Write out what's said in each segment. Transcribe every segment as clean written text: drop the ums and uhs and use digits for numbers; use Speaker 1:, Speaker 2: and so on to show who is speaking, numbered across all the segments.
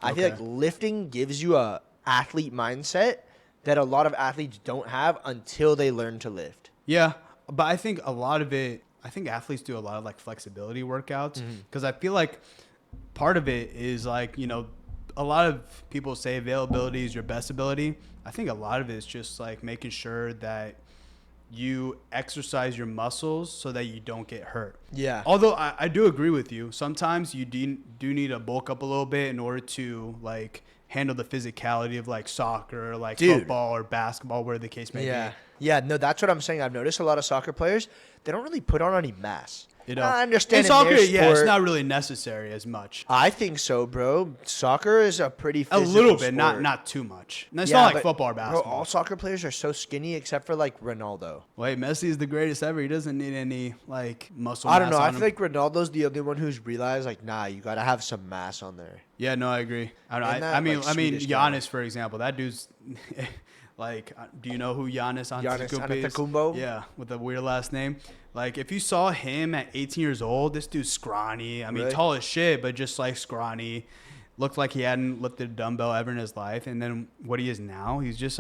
Speaker 1: I feel like lifting gives you a athlete mindset that a lot of athletes don't have until they learn to lift.
Speaker 2: Yeah, but I think a lot of it, I think athletes do a lot of like flexibility workouts because I feel like part of it is like, you know, a lot of people say availability is your best ability. I think a lot of it is just like making sure that you exercise your muscles so that you don't get hurt.
Speaker 1: Yeah.
Speaker 2: Although I do agree with you. Sometimes you do need to bulk up a little bit in order to like handle the physicality of like soccer or like football or basketball, where the case may be.
Speaker 1: Yeah, no, that's what I'm saying. I've noticed a lot of soccer players, they don't really put on any mass.
Speaker 2: You know,
Speaker 1: I understand
Speaker 2: in soccer, it's not really necessary as much.
Speaker 1: I think so, bro. Soccer is a pretty physical
Speaker 2: a little bit,
Speaker 1: sport.
Speaker 2: not too much. It's not like football or basketball.
Speaker 1: Bro, all soccer players are so skinny except for like Ronaldo.
Speaker 2: Wait, Messi is the greatest ever. He doesn't need any like muscle.
Speaker 1: I don't know. I feel like Ronaldo's the only one who's realized like, nah, you gotta have some mass on there.
Speaker 2: Yeah, no, I agree. I mean, Giannis, for example, that dude's. Like, do you know who Giannis
Speaker 1: Antetokounmpo is?
Speaker 2: Yeah, with a weird last name. Like, if you saw him at 18 years old, this dude's scrawny. I mean, really? Tall as shit, but just like scrawny. Looked like he hadn't lifted a dumbbell ever in his life. And then what he is now, he's just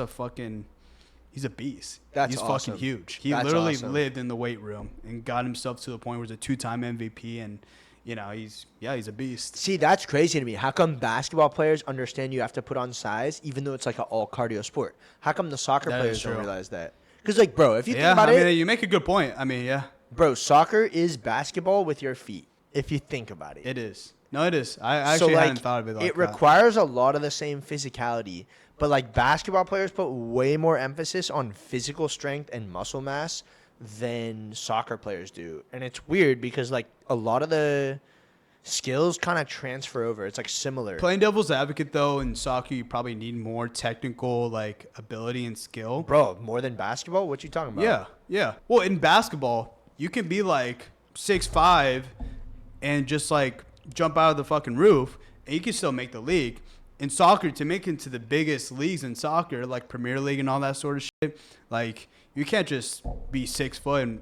Speaker 2: he's a beast.
Speaker 1: He's
Speaker 2: awesome. Fucking huge. He literally lived in the weight room and got himself to the point where he's a 2-time MVP. And, you know, he's a beast.
Speaker 1: See, that's crazy to me. How come basketball players understand you have to put on size, even though it's like an all cardio sport? How come the soccer players don't realize that? Because, like, bro, if you think about it.
Speaker 2: You make a good point. I mean, yeah.
Speaker 1: Bro, soccer is basketball with your feet, if you think about it.
Speaker 2: It is. No, it is. I actually hadn't thought of it like that.
Speaker 1: It requires a lot of the same physicality, but, like, basketball players put way more emphasis on physical strength and muscle mass than soccer players do. And it's weird because, like, a lot of the skills kind of transfer over. It's, like, similar.
Speaker 2: Playing devil's advocate, though, in soccer, you probably need more technical, like, ability and skill.
Speaker 1: Bro, more than basketball? What you talking about?
Speaker 2: Yeah. Well, in basketball, you can be, like, 6'5" and just, like, jump out of the fucking roof, and you can still make the league. In soccer, to make it into the biggest leagues in soccer, like Premier League and all that sort of shit, like, you can't just be 6 foot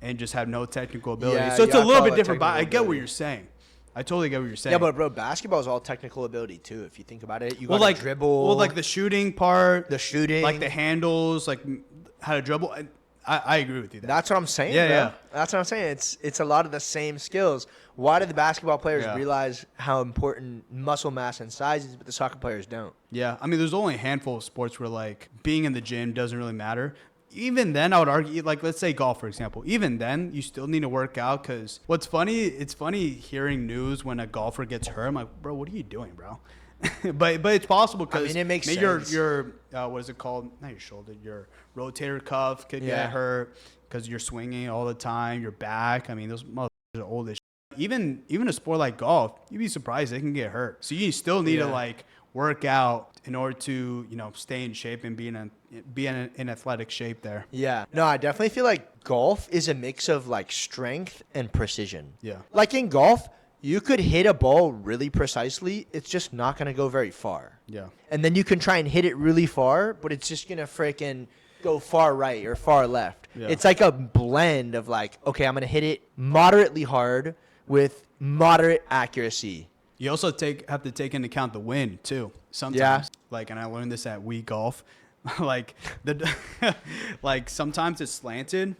Speaker 2: and just have no technical ability.
Speaker 1: Yeah,
Speaker 2: so it's a little bit different, but I get what you're saying. I totally get what you're saying.
Speaker 1: Yeah, but bro, basketball is all technical ability too. If you think about it, you got to dribble.
Speaker 2: Well, like the shooting part,
Speaker 1: like
Speaker 2: the handles, like how to dribble. I agree with you.
Speaker 1: That's what I'm saying. Yeah. That's what I'm saying. It's a lot of the same skills. Why do the basketball players realize how important muscle mass and size is, but the soccer players don't?
Speaker 2: Yeah, I mean, there's only a handful of sports where like being in the gym doesn't really matter. Even then, I would argue, like, let's say golf, for example. Even then, you still need to work out because what's funny, it's funny hearing news when a golfer gets hurt. I'm like, bro, what are you doing, bro? but it's possible because
Speaker 1: it makes sense.
Speaker 2: Your what is it called? Not your shoulder. Your rotator cuff could get hurt because you're swinging all the time. Your back. I mean, those motherfuckers are old as shit. Even a sport like golf, you'd be surprised they can get hurt. So you still need to like work out in order to, you know, stay in shape and be in athletic shape there.
Speaker 1: Yeah. No, I definitely feel like golf is a mix of like strength and precision.
Speaker 2: Yeah.
Speaker 1: Like in golf, you could hit a ball really precisely. It's just not going to go very far.
Speaker 2: Yeah.
Speaker 1: And then you can try and hit it really far, but it's just going to freaking go far right or far left. Yeah. It's like a blend of like, okay, I'm going to hit it moderately hard with moderate accuracy.
Speaker 2: You also have to take into account the wind too. Sometimes, like, and I learned this at Wii Golf, like like sometimes it's slanted,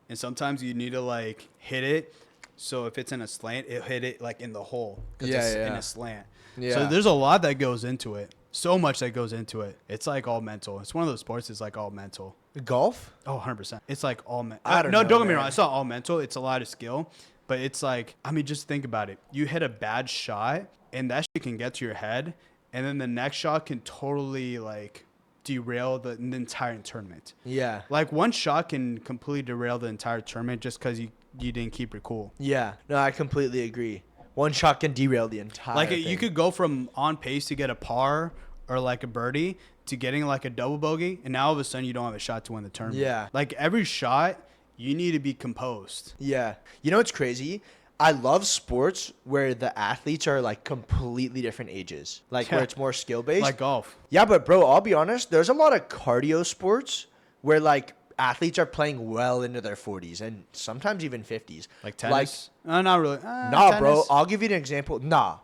Speaker 2: and sometimes you need to like hit it. So if it's in a slant, it hit it like in the hole. It's in a slant. Yeah. So there's a lot that goes into it. So much that goes into it. It's like all mental. It's one of those sports that's like all mental.
Speaker 1: Golf?
Speaker 2: Oh, 100%. It's like all mental.
Speaker 1: I don't know.
Speaker 2: Don't get me wrong. It's not all mental. It's a lot of skill. But it's like, I mean, just think about it. You hit a bad shot, and that shit can get to your head. And then the next shot can totally, like, derail the entire tournament.
Speaker 1: Yeah.
Speaker 2: Like, one shot can completely derail the entire tournament just because you didn't keep it cool.
Speaker 1: Yeah. No, I completely agree. One shot can derail the entire thing.
Speaker 2: You could go from on pace to get a par or, like, a birdie to getting, like, a double bogey, and now all of a sudden you don't have a shot to win the tournament.
Speaker 1: Yeah.
Speaker 2: Like, every shot, you need to be composed.
Speaker 1: Yeah. You know what's crazy? I love sports where the athletes are like completely different ages, like where it's more skill based.
Speaker 2: Like golf.
Speaker 1: Yeah, but bro, I'll be honest. There's a lot of cardio sports where like athletes are playing well into their 40s and sometimes even 50s.
Speaker 2: Like tennis? Not really.
Speaker 1: Nah, tennis. Bro. I'll give you an example. Nah.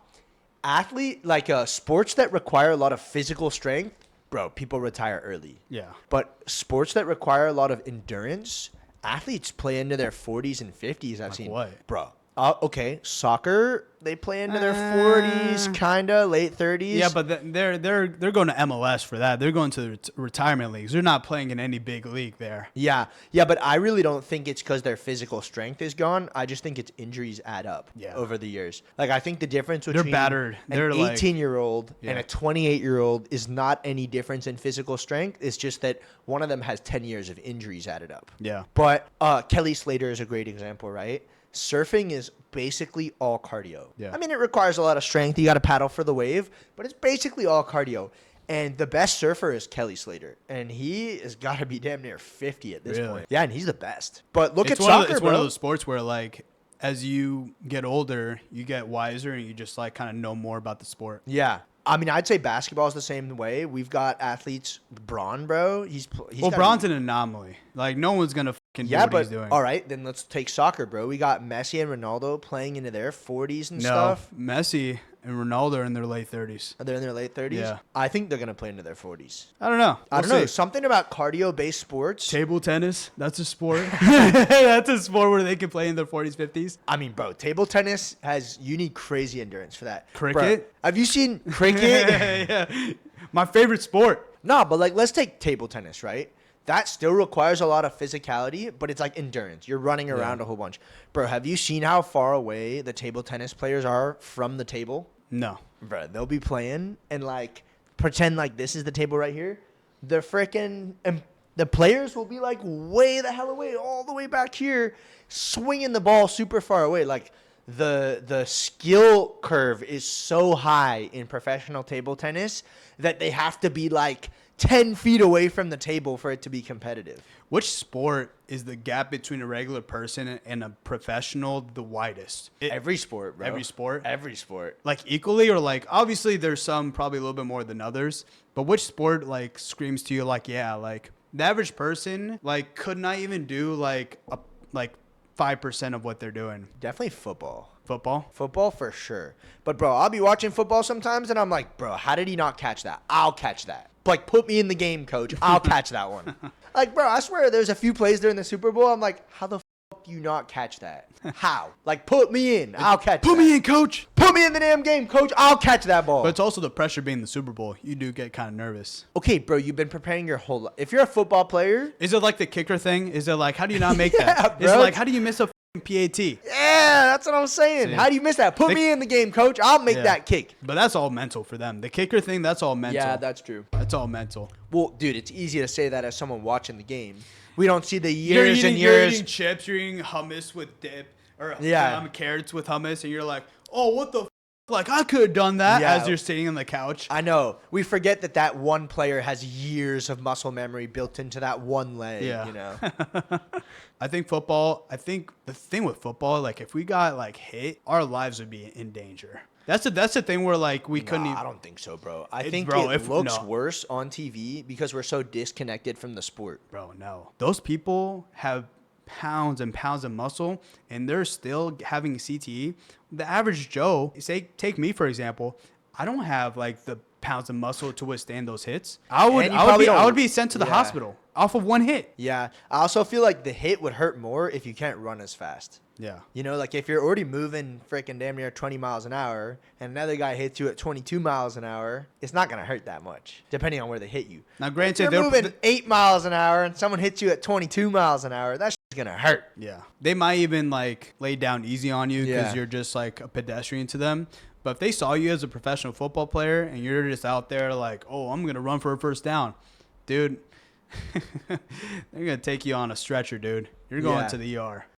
Speaker 1: sports that require a lot of physical strength, bro, people retire early.
Speaker 2: Yeah.
Speaker 1: But sports that require a lot of endurance, athletes play into their 40s and 50s. I've seen.
Speaker 2: What?
Speaker 1: Bro. Okay, soccer, they play into their 40s, kinda late 30s.
Speaker 2: Yeah, but they're going to MLS for that. They're going to the retirement leagues. They're not playing in any big league there.
Speaker 1: Yeah, but I really don't think it's because their physical strength is gone. I just think it's injuries add up over the years. Like, I think the difference between
Speaker 2: battered. They're
Speaker 1: an 18-year-old and a 28-year-old is not any difference in physical strength. It's just that one of them has 10 years of injuries added up.
Speaker 2: Yeah.
Speaker 1: But Kelly Slater is a great example, right? Surfing is basically all cardio.
Speaker 2: Yeah.
Speaker 1: I mean, it requires a lot of strength. You got to paddle for the wave, but it's basically all cardio. And the best surfer is Kelly Slater, and he has got to be damn near 50 at this point. Yeah, and he's the best. But look at soccer,
Speaker 2: It's
Speaker 1: bro.
Speaker 2: one of those sports where, like, as you get older, you get wiser, and you just, like, kind of know more about the sport.
Speaker 1: Yeah. I mean, I'd say basketball is the same way. We've got athletes. Bron, bro. He's
Speaker 2: Bron's an anomaly. Like, no one's going to fucking do what he's doing.
Speaker 1: All right, then let's take soccer, bro. We got Messi and Ronaldo playing into their 40s and stuff.
Speaker 2: Messi and Ronaldo are in their late 30s.
Speaker 1: Are they in their late 30s?
Speaker 2: Yeah.
Speaker 1: I think they're going to play into their 40s.
Speaker 2: I don't know.
Speaker 1: I don't know. Something about cardio-based sports.
Speaker 2: Table tennis, that's a sport. That's a sport where they can play in their 40s, 50s.
Speaker 1: I mean, bro, table tennis you need crazy endurance for that.
Speaker 2: Cricket?
Speaker 1: Bro, have you seen cricket?
Speaker 2: Yeah. My favorite sport.
Speaker 1: No, but like, let's take table tennis, right? That still requires a lot of physicality, but it's like endurance. You're running around a whole bunch. Bro, have you seen how far away the table tennis players are from the table?
Speaker 2: No.
Speaker 1: Bro, they'll be playing and like pretend like this is the table right here. The players will be like way the hell away, all the way back here, swinging the ball super far away. Like the skill curve is so high in professional table tennis that they have to be like 10 feet away from the table for it to be competitive.
Speaker 2: Which sport is the gap between a regular person and a professional the widest?
Speaker 1: Every sport, bro.
Speaker 2: Every sport?
Speaker 1: Every sport.
Speaker 2: Like equally, or like obviously there's some probably a little bit more than others, but which sport like screams to you like, yeah, like the average person like could not even do like 5% of what they're doing?
Speaker 1: Definitely football.
Speaker 2: Football
Speaker 1: for sure. But bro, I'll be watching football sometimes and I'm like, bro, how did he not catch that? I'll catch that. Like, put me in the game, coach. I'll catch that one. Like, bro, I swear there's a few plays during the Super Bowl. I'm like, how the fuck do you not catch that? How? Like, put me in. I'll catch that.
Speaker 2: Put me in, coach.
Speaker 1: Put me in the damn game, coach. I'll catch that ball.
Speaker 2: But it's also the pressure being the Super Bowl. You do get kind of nervous.
Speaker 1: Okay, bro, you've been preparing your whole life. If you're a football player.
Speaker 2: Is it like the kicker thing? Is it like, how do you not make
Speaker 1: yeah,
Speaker 2: that?
Speaker 1: Bro.
Speaker 2: Is it like, how do you miss a PAT?
Speaker 1: Yeah, that's what I'm saying.
Speaker 2: See?
Speaker 1: How do you miss that? Put me in the game, coach. I'll make that kick.
Speaker 2: But that's all mental for them. The kicker thing, that's all mental.
Speaker 1: Yeah, that's true.
Speaker 2: That's all mental.
Speaker 1: Well, dude, it's easy to say that as someone watching the game. We don't see the years and years.
Speaker 2: You're eating chips, you're eating hummus with dip, or carrots with hummus, and you're like, oh, what the f-? Like, I could have done that as you're sitting on the couch.
Speaker 1: I know. We forget that one player has years of muscle memory built into that one leg, you know?
Speaker 2: I think the thing with football, like, if we got, like, hit, our lives would be in danger. That's the thing where, like, we couldn't even...
Speaker 1: I don't think so, bro. I think it looks worse on TV because we're so disconnected from the sport.
Speaker 2: Bro, no. Those people have pounds and pounds of muscle, and they're still having CTE. The average Joe, take me, for example, I don't have, like, the pounds of muscle to withstand those hits. I would be sent to the hospital off of one hit.
Speaker 1: Yeah. I also feel like the hit would hurt more if you can't run as fast.
Speaker 2: Yeah.
Speaker 1: You know, like if you're already moving freaking damn near 20 miles an hour and another guy hits you at 22 miles an hour, it's not going to hurt that much, depending on where they hit you.
Speaker 2: Now, granted,
Speaker 1: if you're moving 8 miles an hour and someone hits you at 22 miles an hour, that's going to hurt.
Speaker 2: Yeah. They might even, like, lay down easy on you because you're just, like, a pedestrian to them. But if they saw you as a professional football player and you're just out there like, oh, I'm going to run for a first down, dude, they're going to take you on a stretcher, dude. You're going to the ER.